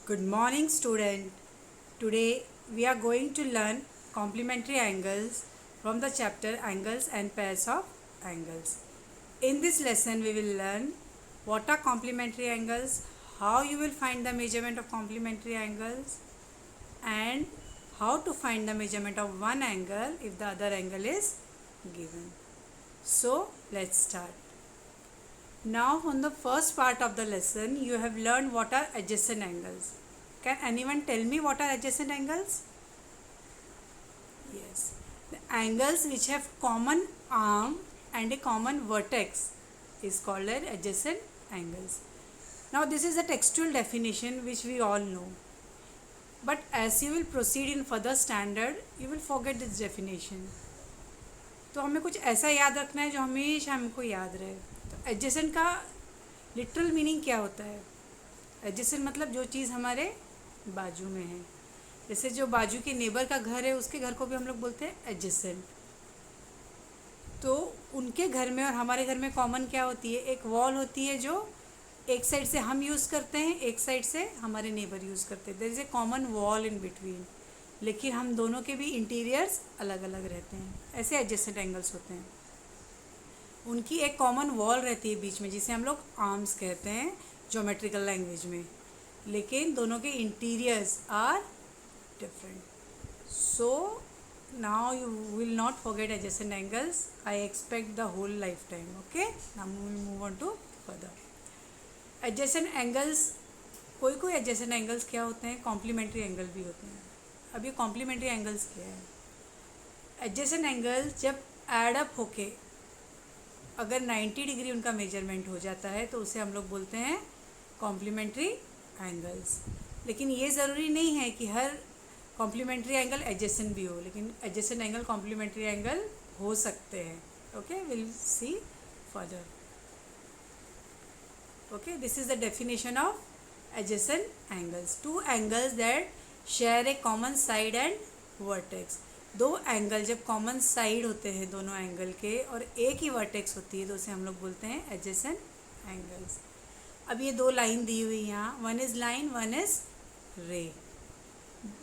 Good morning, student. Today we are going to learn complementary angles from the chapter Angles and Pairs of Angles. In this lesson, we will learn what are complementary angles, how you will find the measurement of complementary angles, and how to find the measurement of one angle if the other angle is given. So, let's start. Now, on the first part of the lesson, you have learned what are adjacent angles. Can anyone tell me what are adjacent angles? Yes. The angles which have common arm and a common vertex is called as adjacent angles. Now, this is a textual definition which we all know. But as you will proceed in further standard, you will forget this definition. तो हमें कुछ ऐसा याद रखना है जो हमेशा हमको याद रहे. तो एडजेसेंट का लिटरल मीनिंग क्या होता है? एडजेसेंट मतलब जो चीज़ हमारे बाजू में है. जैसे जो बाजू के नेबर का घर है उसके घर को भी हम लोग बोलते हैं एडजेसेंट. तो उनके घर में और हमारे घर में कॉमन क्या होती है? एक वॉल होती है जो एक साइड से हम यूज़ करते हैं, एक साइड से हमारे नेबर यूज़ करते हैं. There is a common wall in between, लेकिन हम दोनों के भी इंटीरियर्स अलग अलग रहते हैं. ऐसे एडजेसेंट एंगल्स होते हैं. उनकी एक कॉमन वॉल रहती है बीच में जिसे हम लोग आर्म्स कहते हैं ज्योमेट्रिकल लैंग्वेज में, लेकिन दोनों के interiors are different. So now you will not forget adjacent angles. I expect the whole life time. Okay, now we will move on to further. Adjacent angles, कोई कोई एडजेसेंट एंगल्स क्या होते हैं? Complementary angle भी होते हैं. अब ये कॉम्प्लीमेंट्री एंगल्स क्या है? एडजेसेंट एंगल जब एड अप होके अगर 90 डिग्री उनका मेजरमेंट हो जाता है तो उसे हम लोग बोलते हैं कॉम्प्लीमेंट्री एंगल्स. लेकिन ये ज़रूरी नहीं है कि हर कॉम्प्लीमेंट्री एंगल एडजेसेंट भी हो, लेकिन एडजेसेंट एंगल कॉम्प्लीमेंट्री एंगल हो सकते हैं. Okay, will see further. Okay, this is the definition of adjacent angles. Two angles that share a common side and vertex. दो एंगल जब कॉमन साइड होते हैं दोनों एंगल के और एक ही वर्टेक्स होती है तो उसे हम लोग बोलते हैं एडजेसेंट एंगल्स. अब ये दो लाइन दी हुई यहाँ, one is line, one is ray.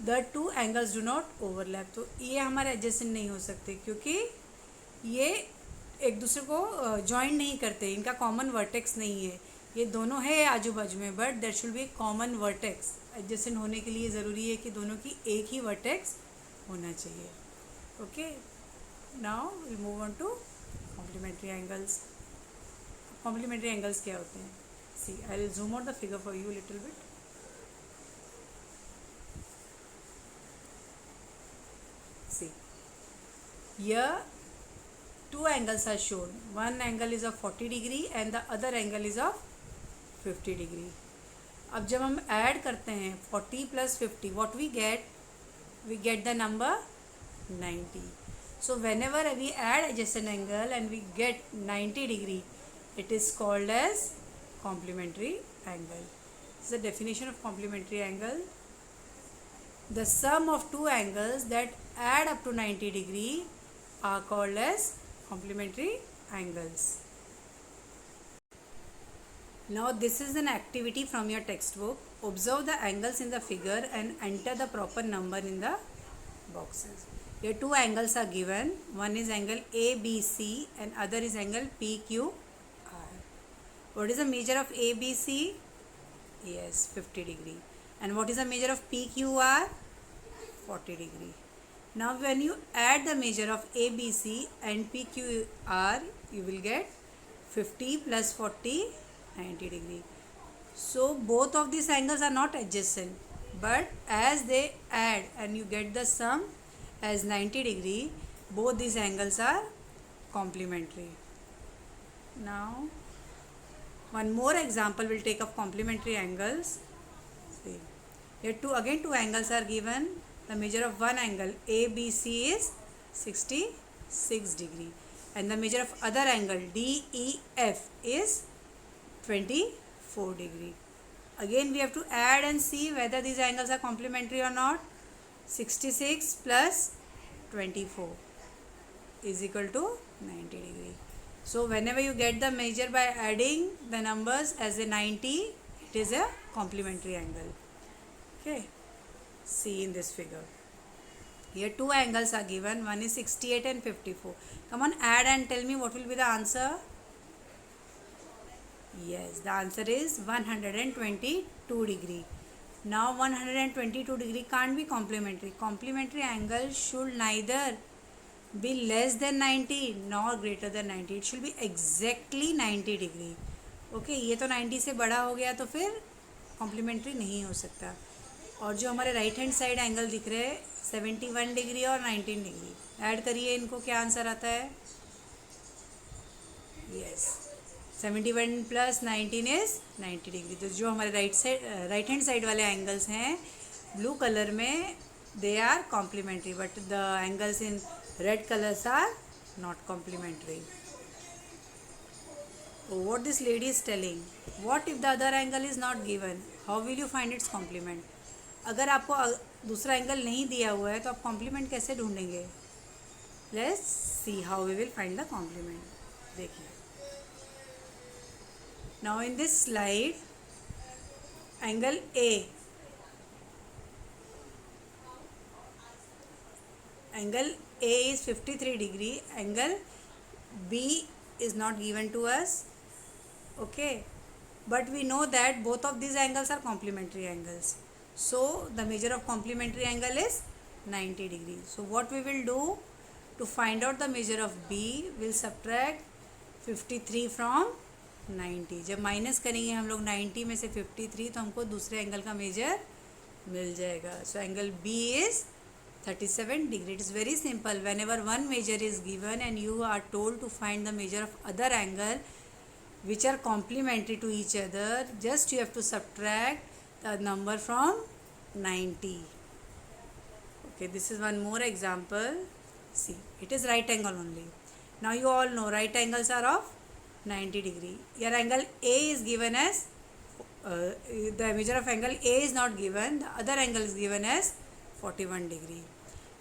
The two angles do not overlap. तो ये हमारे एडजेसेंट नहीं हो सकते क्योंकि ये एक दूसरे को जॉइन नहीं करते, इनका कॉमन वर्टेक्स नहीं है. ये दोनों है आजू बाजू में, but there should be common vertex. Adjacent होने के लिए ज़रूरी है कि दोनों की एक ही वर्टेक्स होना चाहिए. Okay, now will move on to complementary angles. Complementary angles क्या होते हैं? See, I will zoom out the figure for you little bit. See, here two angles are shown. One angle is of 40 degree and the other angle is of 50 degree. अब जब हम add करते हैं 40 plus 50, what we get the number 90. So whenever we add adjacent angle and we get 90 degree, it is called as complementary angle. This is the definition of complementary angle. The sum of two angles that add up to 90 degree are called as complementary angles. Now this is an activity from your textbook. Observe the angles in the figure and enter the proper number in the boxes. Here two angles are given. One is angle ABC and other is angle PQR. What is the measure of ABC? Yes, 50 degree. And what is the measure of PQR? 40 degree. Now when you add the measure of ABC and PQR, you will get 50 plus 40, 90 degree. So both of these angles are not adjacent, but as they add and you get the sum as 90 degree, both these angles are complementary. Now one more example we'll take of complementary angles. See, here two angles are given. The measure of one angle ABC is 66 degree and the measure of other angle DEF is 24 degree. Again we have to add and see whether these angles are complementary or not. 66 plus 24 is equal to 90 degree. So whenever you get the measure by adding the numbers as a 90, it is a complementary angle. Okay, see in this figure. Here two angles are given. One is 68 and 54. Come on, add and tell me what will be the answer. Yes, the answer is 122 degree. Now 122 degree can't be complementary. Complementary angle should neither be less than 90 nor greater than 90. It should be exactly 90 degree. Okay ये तो 90 से बड़ा हो गया तो फिर complementary नहीं हो सकता. और जो हमारे राइट हैंड साइड एंगल दिख रहे हैं 71 डिग्री और 19 डिग्री, ऐड करिए इनको, क्या आंसर आता है. Yes, 71 plus 19 is 90 degree. तो जो हमारे राइट हैंड साइड वाले एंगल्स हैं ब्लू कलर में, they are complementary, but the angles in red colours are not complementary. What this lady is telling, what if the other angle is not given, how will you find its complement. अगर आपको दूसरा angle नहीं दिया हुआ है तो आप complement कैसे ढूंढेंगे. Let's see how we will find the complement. देखिए, now in this slide angle A is 53 degree, angle B is not given to us. Okay, but we know that both of these angles are complementary angles, so the measure of complementary angle is 90 degree. So what we will do to find out the measure of B, we'll subtract 53 from 90. जब minus करेंगे हम लोग 90 में से 53 तो हमको दूसरे angle का मेजर मिल जाएगा. So angle B is 37 degree. It is very simple. Whenever one measure is given and you are told to find the measure of other angle which are complementary to each other, just you have to subtract the number from 90. Okay, this is one more example. See, it is right angle only. Now you all know right angles are of 90 degree. Your angle A is given as the measure of angle A is not given, the other angle is given as 41 degree.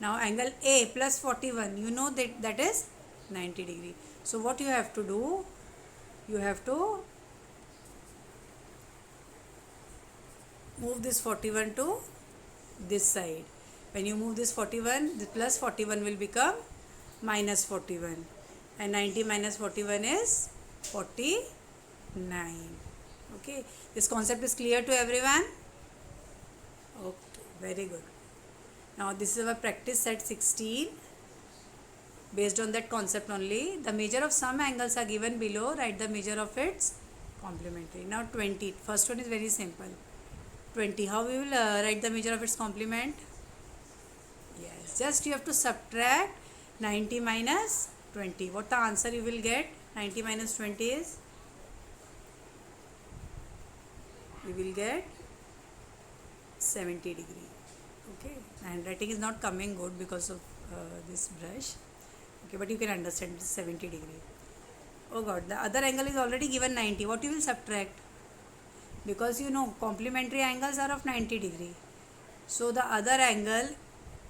Now angle A plus 41, you know that is 90 degree. So what you have to do, you have to move this 41 to this side. When you move this 41, the plus 41 will become minus 41, and 90 minus 41 is 49. Okay, this concept is clear to everyone. Okay, very good. Now this is our practice set 16. Based on that concept only, the measure of some angles are given below. Write the measure of its complementary. Now 20. First one is very simple. 20. How we will write the measure of its complement? Yes, just you have to subtract 90 minus 20. What the answer you will get? 90 minus 20 is, you will get 70 degree. Okay, handwriting is not coming good because of this brush. Okay, but you can understand it's 70 degree. Oh God, the other angle is already given 90. What you will subtract? Because you know complementary angles are of 90 degree. So the other angle,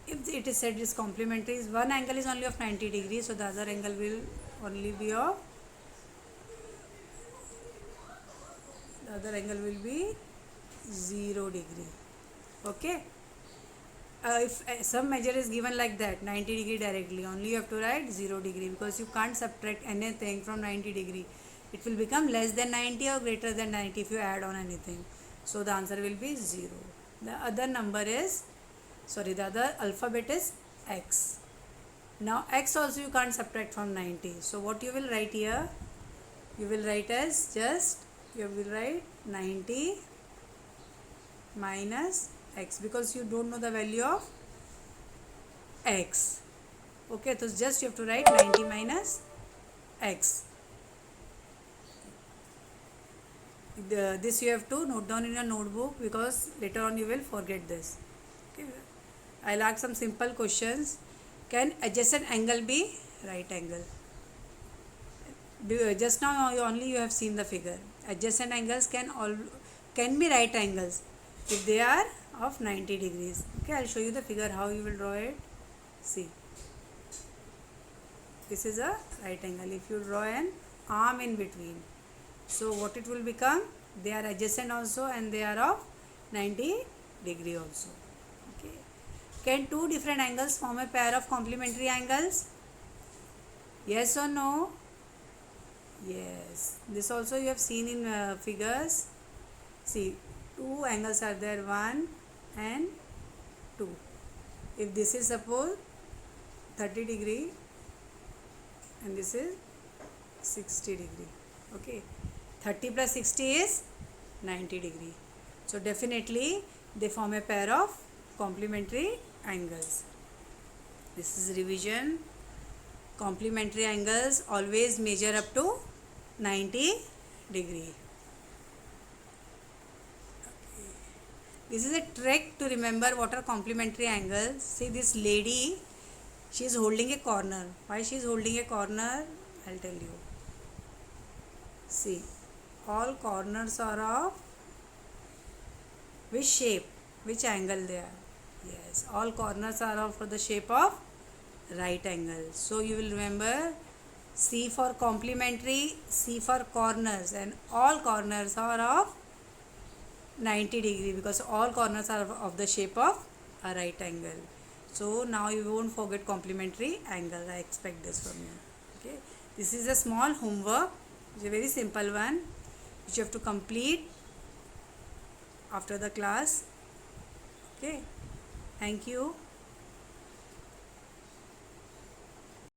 if it is said is complementary, one angle is only of 90 degree, so the other angle will only be of, the other angle will be 0 degree. Okay. If some measure is given like that 90 degree directly, only you have to write 0 degree, because you can't subtract anything from 90 degree. It will become less than 90 or greater than 90 if you add on anything. So the answer will be 0. The other number is, the other alphabet is x. Now x also you can't subtract from 90. So what you will write here? You will write as just, you will write 90 minus x, because you don't know the value of x. Okay, so just you have to write 90 minus x. This you have to note down in your notebook, because later on you will forget this. Okay, I'll ask some simple questions. Can adjacent angle be right angle? Just now only you have seen the figure. Adjacent angles can be right angles if they are of 90 degrees. Okay, I'll show you the figure how you will draw it. See, this is a right angle. If you draw an arm in between, so what it will become? They are adjacent also and they are of 90 degree also. Okay. Can two different angles form a pair of complementary angles? Yes or no? Yes. This also you have seen in figures. See, two angles are there, 1 and 2. If this is suppose 30 degree and this is 60 degree. Okay. 30 plus 60 is 90 degree. So definitely they form a pair of complementary angles. This is revision. Complementary angles always measure up to 90 degree. Okay. This is a trick to remember what are complementary angles. See this lady, she is holding a corner. Why she is holding a corner? I'll tell you. See, all corners are of which shape, which angle they are? Yes, all corners are of the shape of right angle. So you will remember C for complementary, C for corners, and all corners are of 90 degree because all corners are of the shape of a right angle. So now you won't forget complementary angle. I expect this from you. Okay, this is a small homework. It's a very simple one which you have to complete after the class. Okay, thank you.